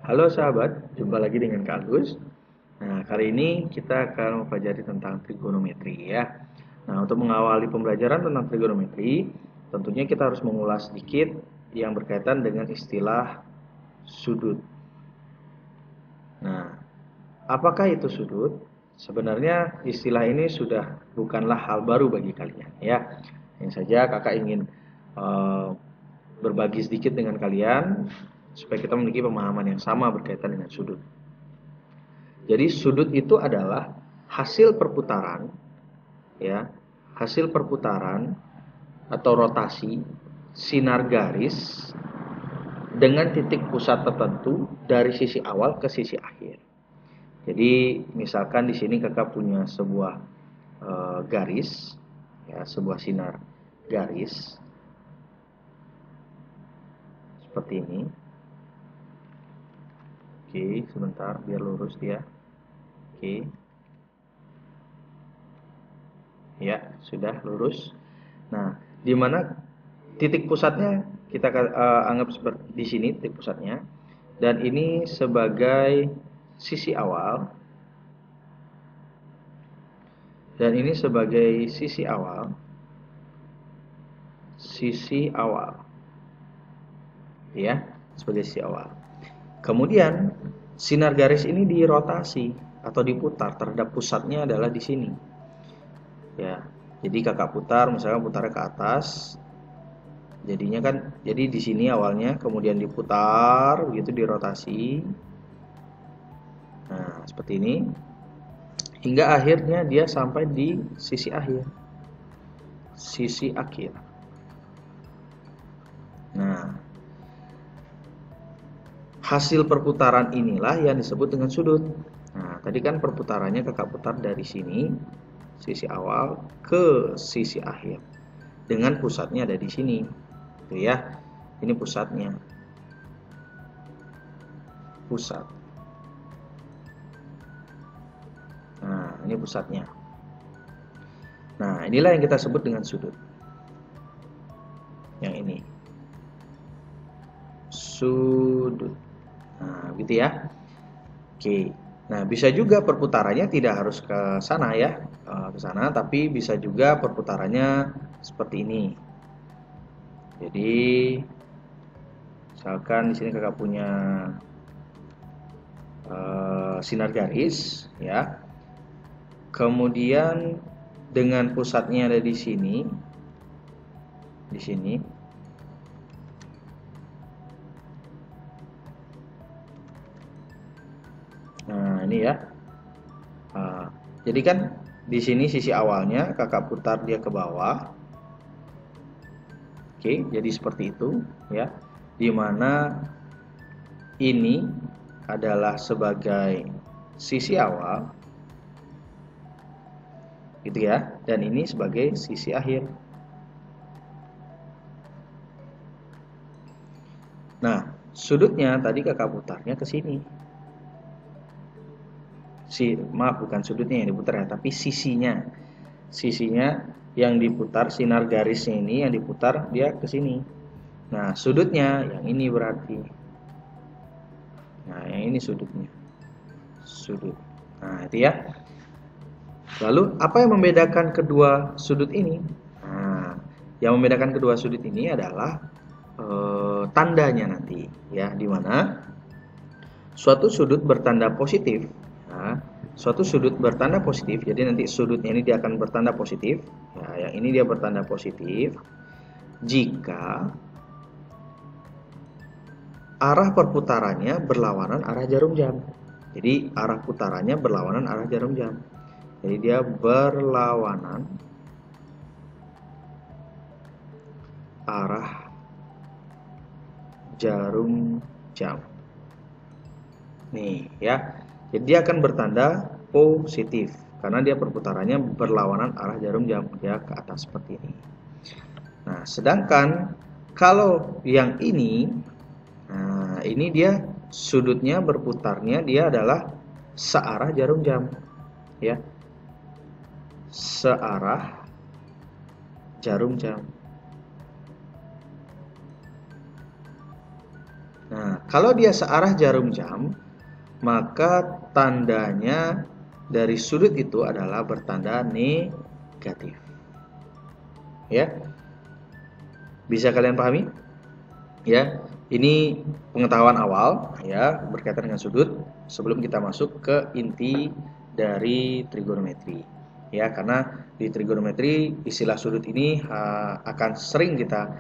Halo sahabat, jumpa lagi dengan Kak Agus. Nah, kali ini kita akan mempelajari tentang trigonometri ya. Nah, untuk mengawali pembelajaran tentang trigonometri, tentunya kita harus mengulas sedikit yang berkaitan dengan istilah sudut. Nah, apakah itu sudut? Sebenarnya istilah ini sudah bukanlah hal baru bagi kalian ya. Yang saja kakak ingin eh, berbagi sedikit dengan kalian supaya kita memiliki pemahaman yang sama berkaitan dengan sudut. Jadi sudut itu adalah hasil perputaran ya, hasil perputaran atau rotasi sinar garis dengan titik pusat tertentu dari sisi awal ke sisi akhir. Jadi misalkan di sini kakak punya sebuah garis ya, sebuah sinar garis seperti ini. Oke, sebentar biar lurus dia. Oke. Ya, sudah lurus. Nah, di mana titik pusatnya kita anggap seperti di sini titik pusatnya, dan ini sebagai sisi awal, dan ini sebagai sisi awal, ya, sebagai sisi awal. Kemudian sinar garis ini dirotasi atau diputar terhadap pusatnya adalah di sini. Ya, jadi kakak putar, misalnya putarnya ke atas, jadinya kan, jadi di sini awalnya, kemudian diputar, begitu dirotasi. Nah, seperti ini, hingga akhirnya dia sampai di sisi akhir, sisi akhir. Nah, hasil perputaran inilah yang disebut dengan sudut. Nah, tadi kan perputarannya kakak putar dari sini, sisi awal ke sisi akhir, dengan pusatnya ada di sini, tuh ya. Ini pusatnya, pusat. Nah, ini pusatnya. Nah, inilah yang kita sebut dengan sudut. Yang ini, sudut. Nah, gitu ya. Oke. Nah, bisa juga perputarannya tidak harus ke sana ya, ke sana, tapi bisa juga perputarannya seperti ini. Jadi, misalkan di sini kakak punya sinar garis, ya. Kemudian dengan pusatnya ada di sini, di sini. Nah, ini ya. Nah, jadi kan di sini sisi awalnya kakak putar dia ke bawah. Oke, jadi seperti itu ya. Dimana ini adalah sebagai sisi awal, gitu ya. Dan ini sebagai sisi akhir. Nah, sudutnya tadi kakak putarnya ke sini. Maaf, bukan sudutnya yang diputar ya, tapi sisinya. Sisinya yang diputar, sinar garisnya ini yang diputar dia ke sini. Nah, sudutnya yang ini berarti. Nah, yang ini sudutnya. Sudut. Nah, itu ya. Lalu, apa yang membedakan kedua sudut ini? Nah, yang membedakan kedua sudut ini adalah tandanya nanti, ya, di mana suatu sudut bertanda positif. Nah, suatu sudut bertanda positif, jadi nanti sudutnya ini dia akan bertanda positif. Ya, yang ini dia bertanda positif jika arah perputarannya berlawanan arah jarum jam. Jadi arah putarannya berlawanan arah jarum jam. Jadi dia berlawanan arah jarum jam. Nih ya. Jadi dia akan bertanda positif karena dia perputarannya berlawanan arah jarum jam, dia ke atas seperti ini. Nah, sedangkan kalau yang ini, nah ini dia sudutnya berputarnya dia adalah searah jarum jam, ya, searah jarum jam. Nah, Kalau dia searah jarum jam, maka tandanya dari sudut itu adalah bertanda negatif. Ya. Bisa kalian pahami? Ya. Ini pengetahuan awal ya berkaitan dengan sudut sebelum kita masuk ke inti dari trigonometri. Ya, karena di trigonometri istilah sudut ini akan sering kita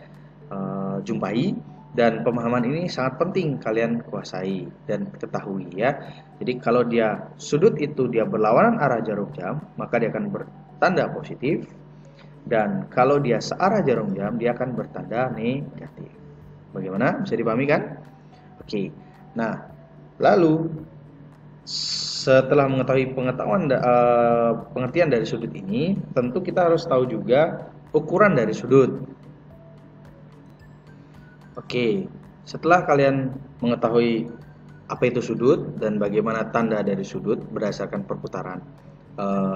jumpai, dan pemahaman ini sangat penting kalian kuasai dan ketahui ya. Jadi kalau dia sudut itu dia berlawanan arah jarum jam, maka dia akan bertanda positif, dan kalau dia searah jarum jam dia akan bertanda negatif. Bagaimana? Bisa dipahami kan? Oke. Nah, lalu setelah mengetahui pengertian dari sudut ini, tentu kita harus tahu juga ukuran dari sudut. Oke, setelah kalian mengetahui apa itu sudut dan bagaimana tanda dari sudut berdasarkan perputaran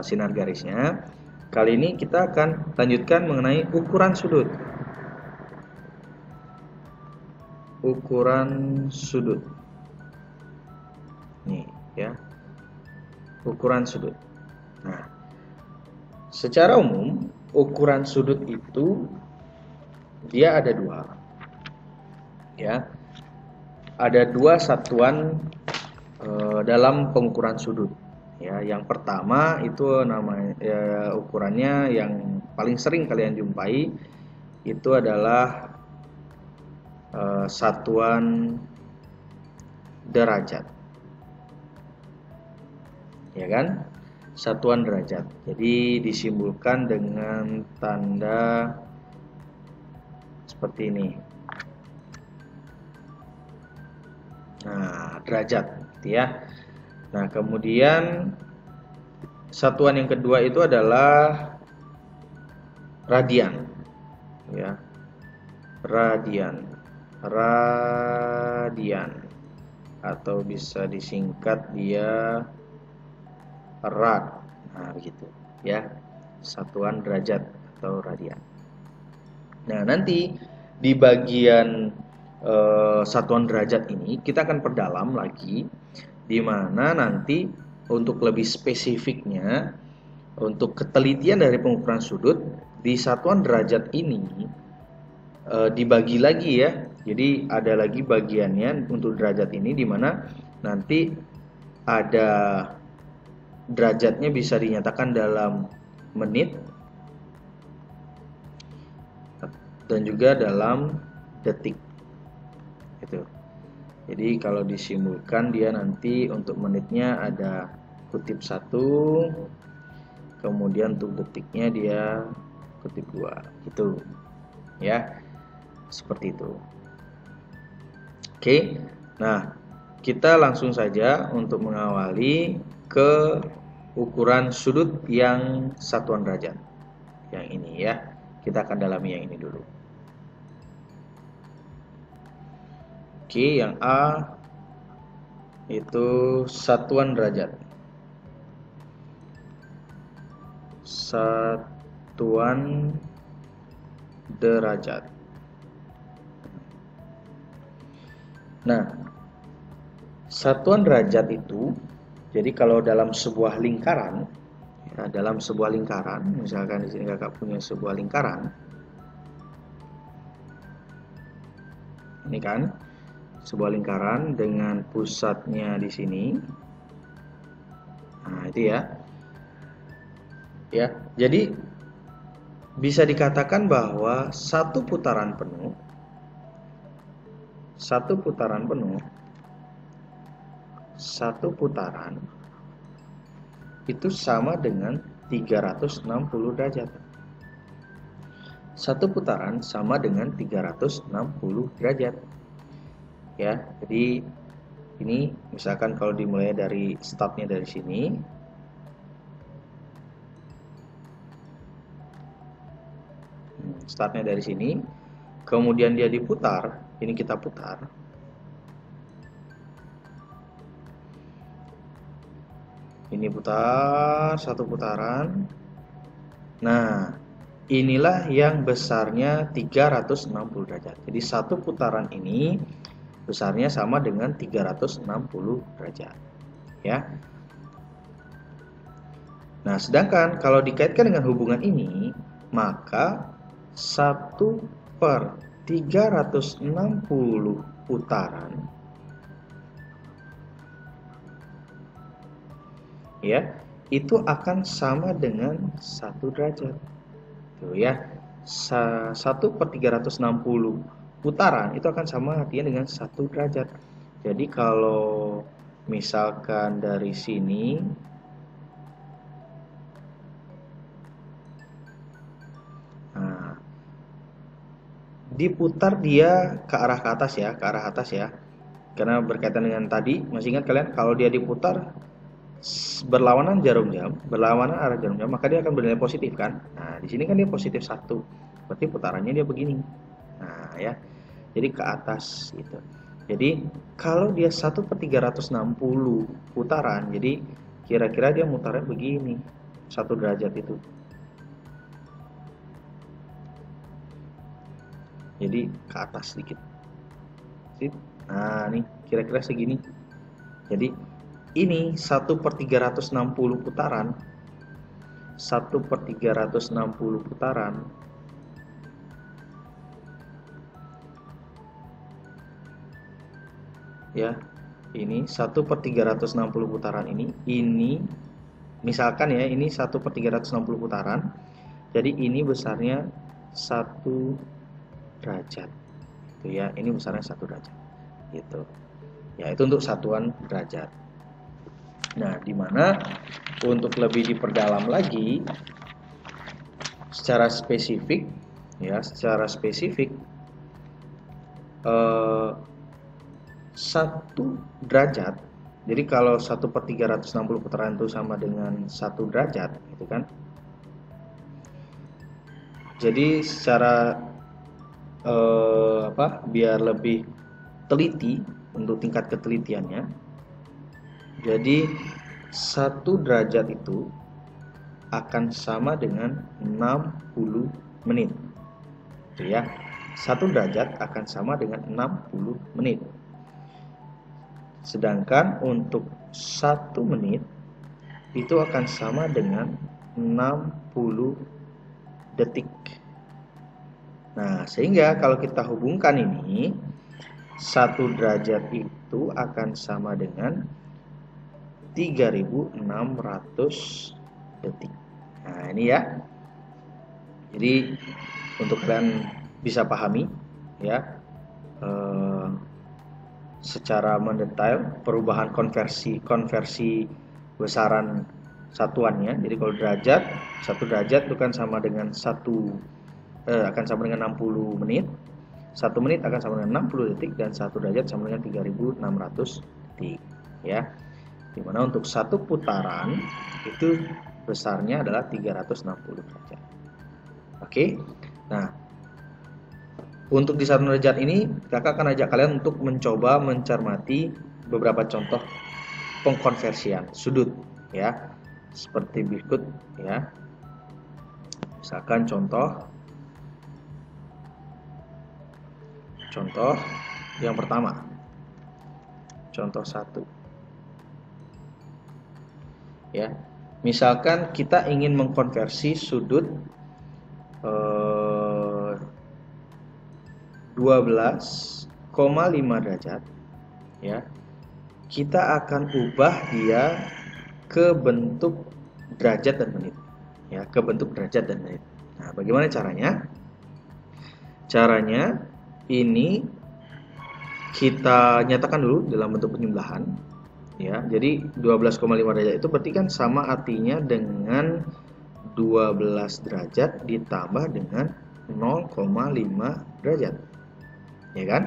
sinar garisnya, kali ini kita akan lanjutkan mengenai ukuran sudut. Ukuran sudut. Nih, ya. Ukuran sudut. Nah, secara umum ukuran sudut itu dia ada dua. Ya. Ada dua satuan dalam pengukuran sudut. Ya, yang pertama itu namanya ukurannya yang paling sering kalian jumpai itu adalah satuan derajat. Ya kan? Satuan derajat. Jadi disimbolkan dengan tanda seperti ini. Nah, derajat, gitu ya. Nah, kemudian satuan yang kedua itu adalah radian. Ya. Radian. Atau bisa disingkat dia rad. Nah, begitu ya. Satuan derajat atau radian. Nah, nanti di bagian satuan derajat ini kita akan perdalam lagi, di mana nanti untuk lebih spesifiknya untuk ketelitian dari pengukuran sudut di satuan derajat ini dibagi lagi ya. Jadi ada lagi bagiannya untuk derajat ini, di mana nanti ada derajatnya bisa dinyatakan dalam menit dan juga dalam detik. Gitu. Jadi kalau disimbolkan dia nanti untuk menitnya ada kutip 1, kemudian untuk detiknya dia kutip 2, gitu. Ya. Seperti itu. Oke. Nah, kita langsung saja untuk mengawali ke ukuran sudut yang satuan derajat. Yang ini ya. Kita akan dalami yang ini dulu. Oke, yang A itu satuan derajat. Satuan derajat. Nah, satuan derajat itu, jadi kalau dalam sebuah lingkaran, ya, misalkan di sini kakak punya sebuah lingkaran, ini kan, sebuah lingkaran dengan pusatnya di sini. Nah, itu ya. Ya, jadi bisa dikatakan bahwa satu putaran itu sama dengan 360 derajat. Satu putaran sama dengan 360 derajat. Ya, jadi ini misalkan kalau dimulai dari startnya dari sini, kemudian dia diputar, ini kita putar, ini putar satu putaran. Nah, inilah yang besarnya 360 derajat. Jadi satu putaran ini besarnya sama dengan 360 derajat ya. Nah, sedangkan kalau dikaitkan dengan hubungan ini, maka 1/360 putaran ya, itu akan sama dengan 1 derajat. Tuh ya. 1/360 putaran itu akan sama artinya dengan 1 derajat. Jadi kalau misalkan dari sini diputar dia ke arah ke atas ya, ke arah atas ya. Karena berkaitan dengan tadi, masih ingat kalian kalau dia diputar berlawanan jarum jam, berlawanan arah jarum jam, maka dia akan bernilai positif kan. Nah, di sini kan dia positif 1. Berarti putarannya dia begini. Nah, ya. Jadi ke atas gitu. Jadi kalau dia 1/360 putaran, jadi kira-kira dia mutarnya begini. 1 derajat itu. Jadi ke atas sedikit. Nah, nih kira-kira segini. Jadi ini 1/360 putaran. 1/360 putaran. Ya, ini 1/360 putaran ini misalkan ya, ini 1/360 putaran. Jadi ini besarnya 1 derajat. Itu ya, ini besarnya 1 derajat. Gitu. Ya, itu untuk satuan derajat. Nah, dimana untuk lebih diperdalam lagi secara spesifik ya, secara spesifik 1 derajat. Jadi kalau 1/360 putaran itu sama dengan 1 derajat, gitu kan? Jadi secara biar lebih teliti untuk tingkat ketelitiannya, jadi 1 derajat itu akan sama dengan 60 menit. Itu ya. 1 derajat akan sama dengan 60 menit. Sedangkan untuk 1 menit itu akan sama dengan 60 detik. Nah, sehingga kalau kita hubungkan ini, 1 derajat itu akan sama dengan 3600 detik. Nah, ini ya. Jadi untuk kalian bisa pahami ya, secara mendetail perubahan konversi besaran satuannya. Jadi kalau derajat, 1 derajat itu kan sama dengan akan sama dengan 60 menit. 1 menit akan sama dengan 60 detik dan 1 derajat sama dengan 3600 detik ya. Dimana untuk 1 putaran itu besarnya adalah 360 derajat. Oke. Nah, untuk di 1 derajat ini kakak akan ajak kalian untuk mencoba mencermati beberapa contoh pengkonversian sudut ya. Seperti berikut ya. Misalkan contoh yang pertama, contoh 1 ya. Misalkan kita ingin mengkonversi sudut 12,5 derajat ya. Kita akan ubah dia ke bentuk derajat dan menit ya, ke bentuk derajat dan menit. Nah, bagaimana caranya? Caranya ini kita nyatakan dulu dalam bentuk penjumlahan ya. Jadi 12,5 derajat itu berarti kan sama artinya dengan 12 derajat ditambah dengan 0,5 derajat. Ya kan?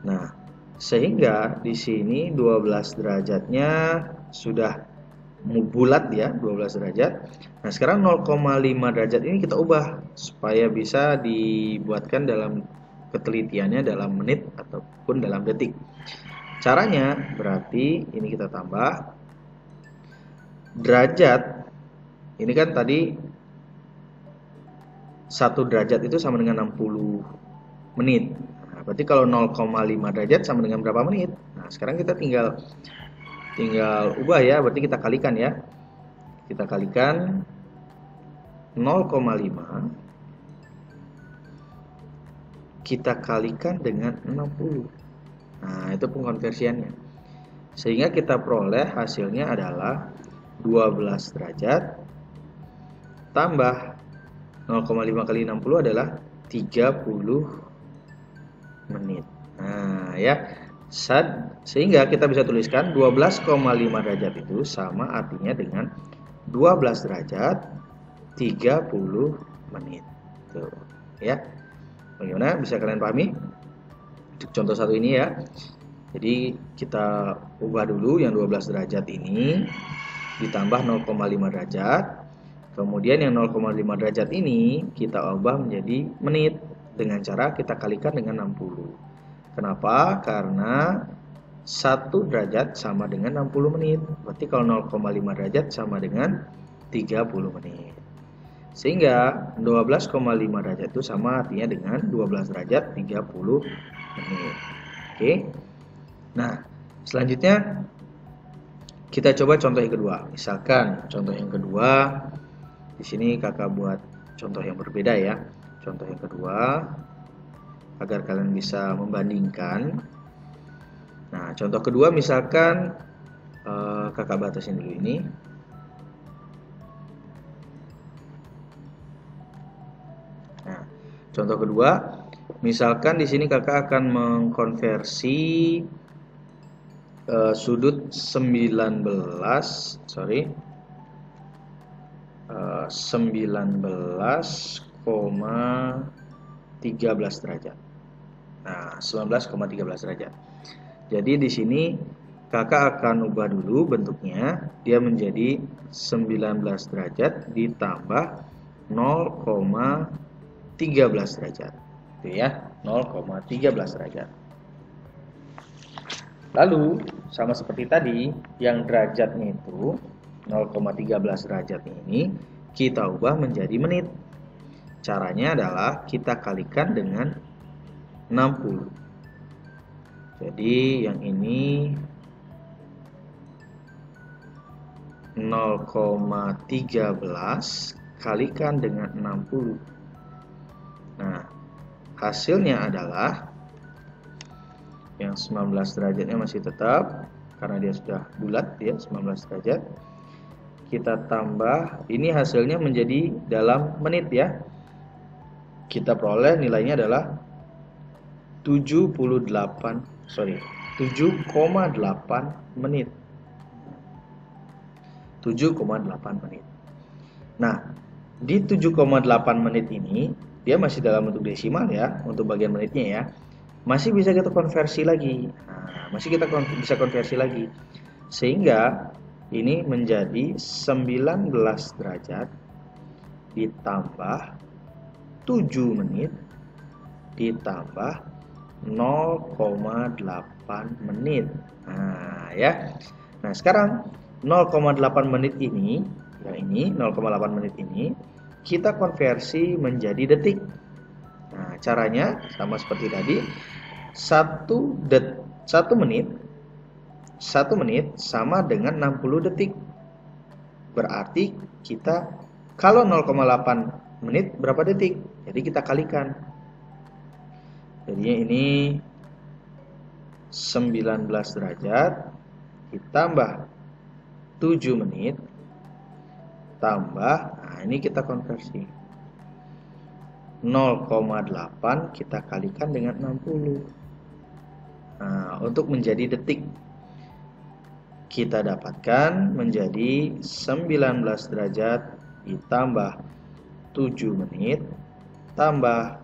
Nah, sehingga di sini 12 derajatnya sudah bulat ya, 12 derajat. Nah, sekarang 0,5 derajat ini kita ubah supaya bisa dibuatkan dalam ketelitiannya dalam menit ataupun dalam detik. Caranya berarti ini kita tambah derajat. Ini kan tadi 1 derajat itu sama dengan 60 menit. Nah, berarti kalau 0,5 derajat sama dengan berapa menit? Nah, sekarang kita tinggal ubah ya, berarti kita kalikan ya. Kita kalikan 0,5 kita kalikan dengan 60. Nah, itu pengkonversiannya. Sehingga kita peroleh hasilnya adalah 12 derajat tambah 0,5 kali 60 adalah 30 menit. Nah, ya. Sehingga kita bisa tuliskan 12,5 derajat itu sama artinya dengan 12 derajat 30 menit. Tuh, ya. Bagaimana? Bisa kalian pahami? Untuk contoh satu ini ya. Jadi kita ubah dulu yang 12 derajat ini ditambah 0,5 derajat. Kemudian yang 0,5 derajat ini kita ubah menjadi menit dengan cara kita kalikan dengan 60. Kenapa? Karena 1 derajat sama dengan 60 menit. Berarti kalau 0,5 derajat sama dengan 30 menit. Sehingga 12,5 derajat itu sama artinya dengan 12 derajat 30 menit. Oke. Nah, selanjutnya kita coba contoh yang kedua. Misalkan contoh yang kedua, di sini kakak buat contoh yang berbeda ya. Contoh yang kedua, agar kalian bisa membandingkan. Nah, contoh kedua misalkan kakak batasin dulu ini. Nah, contoh kedua, misalkan di sini kakak akan mengkonversi sudut 19,13 derajat. Nah, 19,13 derajat. Jadi di sini kakak akan ubah dulu bentuknya, dia menjadi 19 derajat ditambah 0,13 derajat. Itu ya, 0,13 derajat. Lalu sama seperti tadi, yang derajatnya itu 0,13 derajat ini kita ubah menjadi menit. Caranya adalah kita kalikan dengan 60. Jadi yang ini 0,13 kalikan dengan 60. Nah, hasilnya adalah yang 19 derajatnya masih tetap karena dia sudah bulat ya, 19 derajat. Kita tambah, ini hasilnya menjadi dalam menit ya. Kita peroleh nilainya adalah 7,8 menit. 7,8 menit. Nah, di 7,8 menit ini dia masih dalam bentuk desimal ya untuk bagian menitnya ya. Masih bisa kita konversi lagi. Nah, masih kita bisa konversi lagi. Sehingga ini menjadi 19 derajat ditambah 7 menit ditambah 0,8 menit. Nah, ya. Nah, sekarang 0,8 menit ini, yang ini 0,8 menit ini kita konversi menjadi detik. Nah, caranya sama seperti tadi. 1 menit sama dengan 60 detik. Berarti kita kalau 0,8 menit berapa detik? Jadi kita kalikan. Jadinya ini 19 derajat ditambah 7 menit tambah, nah ini kita konversi 0,8 kita kalikan dengan 60. Nah, untuk menjadi detik kita dapatkan menjadi 19 derajat ditambah 7 menit tambah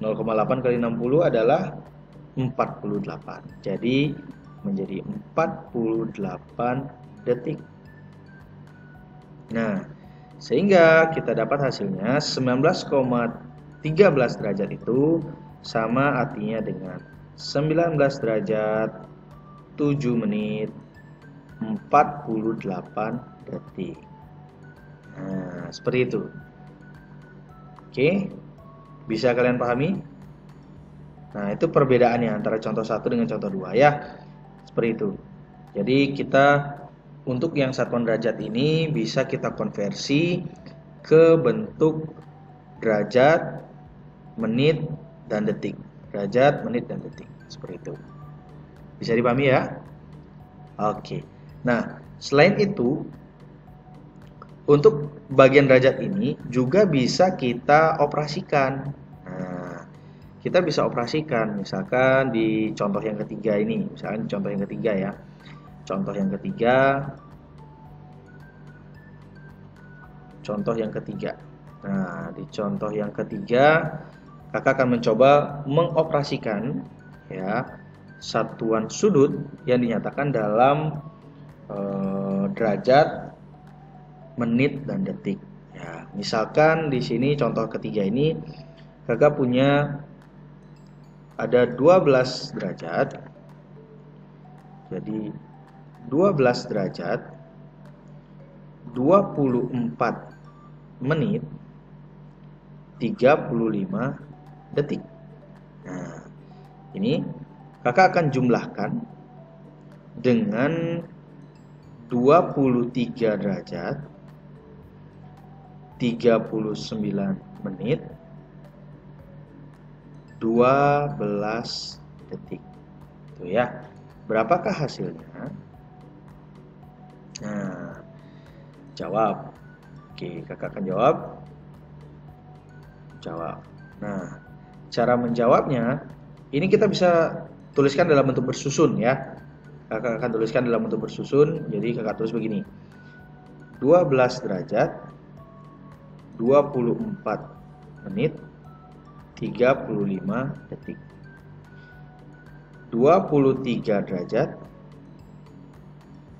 0,8 kali 60 adalah 48. Jadi menjadi 48 detik. Nah, sehingga kita dapat hasilnya 19,13 derajat itu sama artinya dengan 19 derajat 7 menit 48 detik. Nah, seperti itu. Oke, bisa kalian pahami? Nah, itu perbedaannya antara contoh 1 dengan contoh 2 ya. Seperti itu. Jadi kita untuk yang satuan derajat ini bisa kita konversi ke bentuk derajat, menit, dan detik. Derajat, menit, dan detik. Seperti itu. Bisa dipahami ya? Oke. Nah, selain itu, untuk bagian derajat ini juga bisa kita operasikan. Nah, kita bisa operasikan misalkan di contoh yang ketiga ini. Misalkan contoh yang ketiga ya. Contoh yang ketiga. Contoh yang ketiga. Nah, di contoh yang ketiga, kakak akan mencoba mengoperasikan ya satuan sudut yang dinyatakan dalam derajat, menit, dan detik. Ya, misalkan di sini contoh ketiga ini kakak punya ada 12 derajat. Jadi 12 derajat 24 menit 35 detik. Nah, ini kakak akan jumlahkan dengan 23 derajat 39 menit 12 detik. Tuh ya. Berapakah hasilnya? Nah, jawab. Oke, kakak akan jawab. Jawab. Nah, cara menjawabnya ini kita bisa tuliskan dalam bentuk bersusun ya. Kakak akan tuliskan dalam bentuk bersusun. Jadi kakak tulis begini. 12 derajat 24 menit 35 detik. 23 derajat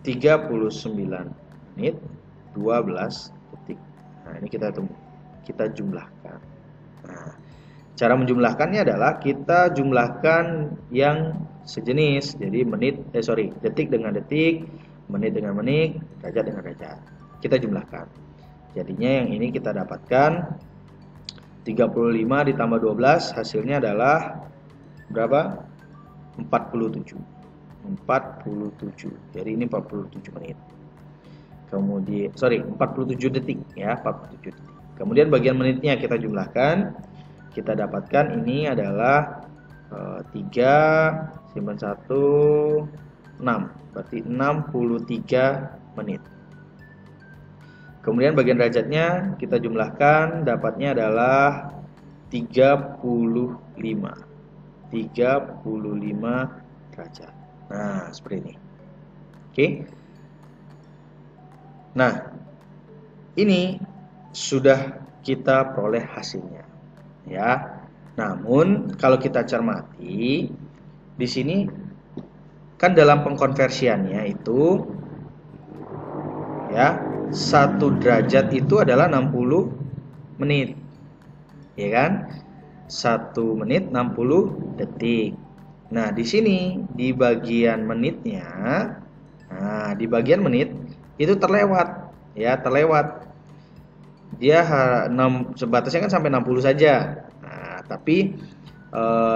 39 menit 12 detik. Nah, ini kita jumlahkan. Nah, cara menjumlahkannya adalah kita jumlahkan yang sejenis. Jadi detik dengan detik, menit dengan menit, derajat dengan derajat. Kita jumlahkan. Jadinya yang ini kita dapatkan 35 ditambah 12 hasilnya adalah berapa? 47. Jadi ini 47 menit. Kemudian 47 detik ya, 47 detik. Kemudian bagian menitnya kita jumlahkan. Kita dapatkan ini adalah 3 simpan 1 6. Berarti 63 menit. Kemudian bagian derajatnya kita jumlahkan, dapatnya adalah 35 derajat. Nah, seperti ini. Oke. Nah, ini sudah kita peroleh hasilnya. Ya. Namun, kalau kita cermati di sini kan dalam pengkonversiannya itu ya, 1 derajat itu adalah 60 menit. Ya kan? 1 menit 60 detik. Nah, di sini di bagian menitnya, di bagian menit itu terlewat, ya, terlewat. Dia sebatasnya kan sampai 60 saja. Nah, tapi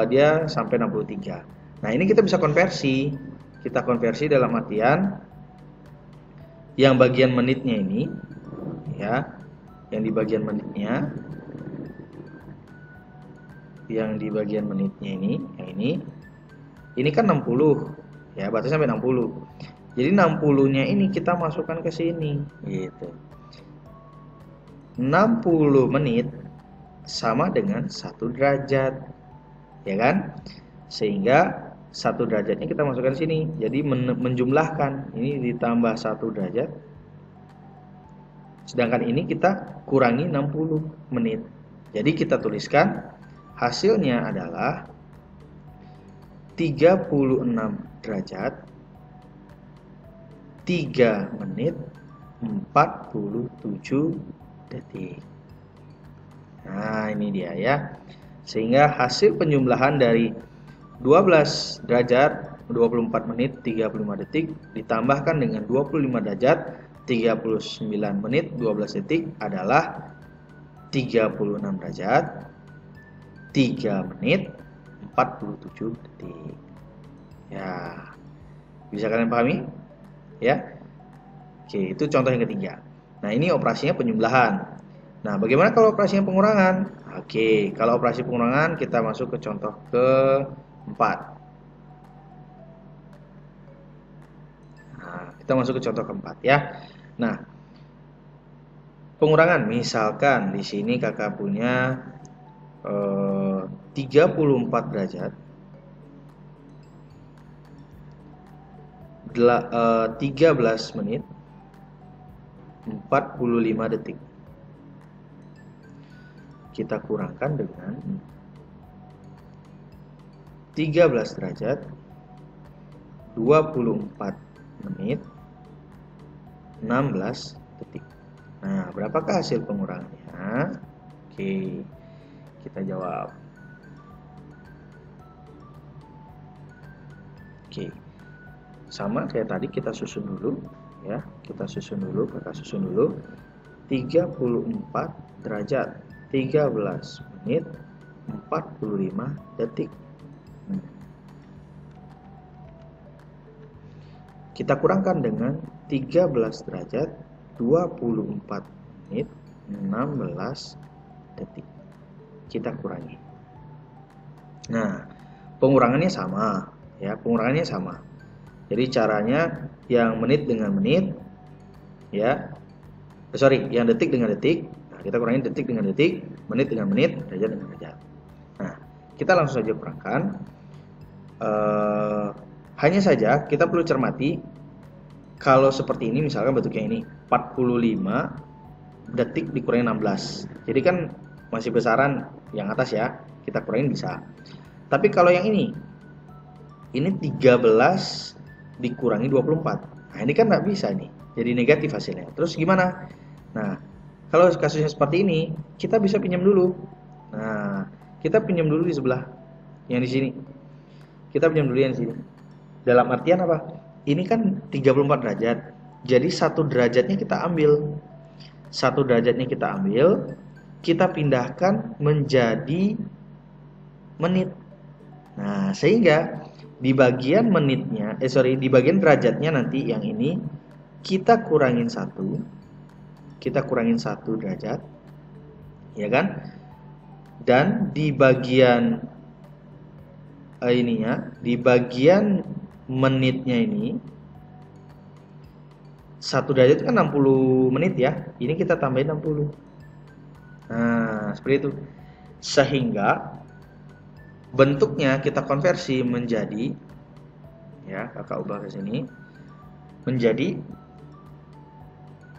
dia sampai 63. Nah, ini kita bisa konversi. Kita konversi dalam artian yang bagian menitnya ini, ya, yang di bagian menitnya. Yang di bagian menitnya ini, yang ini kan 60 ya, batasnya sampai 60. Jadi 60-nya ini kita masukkan ke sini gitu. 60 menit sama dengan 1 derajat. Ya kan? Sehingga 1 derajatnya kita masukkan sini. Jadi menjumlahkan ini ditambah 1 derajat. Sedangkan ini kita kurangi 60 menit. Jadi kita tuliskan hasilnya adalah 36 derajat 3 menit 47 detik. Nah, ini dia ya. Sehingga hasil penjumlahan dari 12 derajat 24 menit 35 detik ditambahkan dengan 25 derajat 39 menit 12 detik adalah 36 derajat 3 menit 47 detik. Ya, bisa kalian pahami? Ya. Oke, itu contoh yang ketiga. Nah, ini operasinya penjumlahan. Nah, bagaimana kalau operasinya pengurangan? Oke, kalau operasi pengurangan kita masuk ke contoh keempat. Nah, kita masuk ke contoh keempat ya. Nah, pengurangan misalkan di sini kakak punya 34 derajat 13 menit 45 detik. Kita kurangkan dengan 13 derajat 24 menit 16 detik. Nah, berapakah hasil pengurangannya? Oke, kita jawab. Oke, sama kayak tadi, kita susun dulu ya. Kita susun dulu, kakak susun dulu. 34 derajat 13 menit 45 detik. Kita kurangkan dengan 13 derajat 24 menit 16 detik. Kita kurangi. Nah, pengurangannya sama ya, pengurangannya sama. Jadi caranya yang menit dengan menit ya. Yang detik dengan detik. Nah, kita kurangin detik dengan detik, menit dengan menit, derajat dengan derajat. Nah, kita langsung saja kurangkan. Hanya saja kita perlu cermati, kalau seperti ini misalkan bentuknya ini 45 detik dikurangi 16. Jadi kan masih besaran yang atas ya, kita kurangin bisa. Tapi kalau yang ini 13 dikurangi 24. Nah, ini kan nggak bisa nih, jadi negatif hasilnya. Terus gimana? Nah, kalau kasusnya seperti ini, kita bisa pinjam dulu. Nah, kita pinjam dulu di sebelah yang di sini. Kita pinjam dulu yang di sini. Dalam artian apa? Ini kan 34 derajat. Jadi 1 derajatnya kita ambil. 1 derajatnya kita ambil, kita pindahkan menjadi menit. Nah, sehingga di bagian menitnya, di bagian derajatnya nanti yang ini kita kurangin 1. Kita kurangin 1 derajat. Ya kan? Dan di bagian di bagian menitnya ini 1 derajat kan 60 menit ya. Ini kita tambahin 60. Nah, seperti itu. Sehingga bentuknya kita konversi menjadi, ya, kakak ubah ke sini, menjadi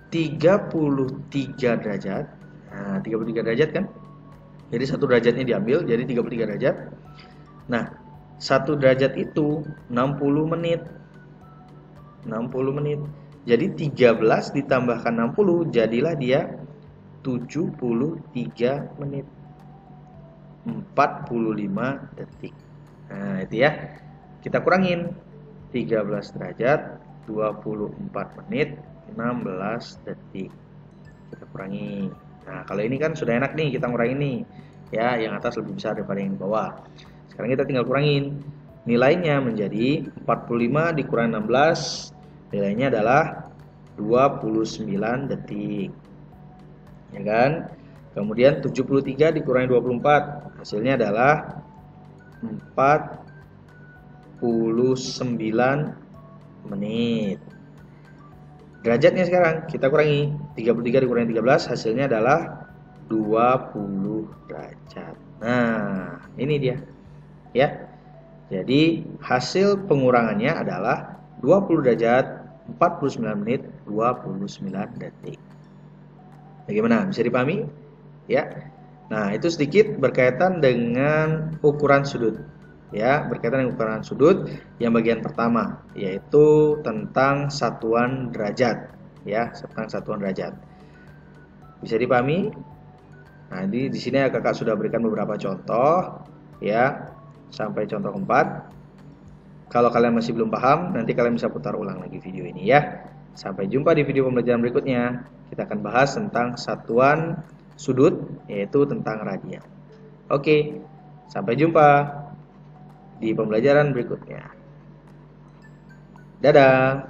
33 derajat. Nah, 33 derajat kan? Jadi 1 derajatnya diambil, jadi 33 derajat. Nah, 1 derajat itu 60 menit. 60 menit. Jadi 13 ditambahkan 60, jadilah dia 73 menit 45 detik. Nah, itu ya. Kita kurangin 13 derajat 24 menit 16 detik. Kita kurangi. Nah, kalau ini kan sudah enak nih, kita ngurangin nih. Ya, yang atas lebih besar daripada yang di bawah. Sekarang kita tinggal kurangin. Nilainya menjadi 45 dikurangi 16. Nilainya adalah 29 detik. Ya kan? Kemudian 73 dikurangi 24. Hasilnya adalah 49 menit. Derajatnya sekarang kita kurangi. 33 dikurangi 13, hasilnya adalah 20 derajat. Nah, ini dia. Ya. Jadi hasil pengurangannya adalah 20 derajat 49 menit 29 detik. Bagaimana? Bisa dipahami? Ya. Nah, itu sedikit berkaitan dengan ukuran sudut. Ya, berkaitan dengan ukuran sudut yang bagian pertama, yaitu tentang satuan derajat. Ya, tentang satuan derajat. Bisa dipahami? Nah, di sini kakak sudah berikan beberapa contoh, ya, sampai contoh keempat. Kalau kalian masih belum paham, nanti kalian bisa putar ulang lagi video ini ya. Sampai jumpa di video pembelajaran berikutnya. Kita akan bahas tentang satuan sudut, yaitu tentang radian. Oke, sampai jumpa. di pembelajaran berikutnya. Dadah!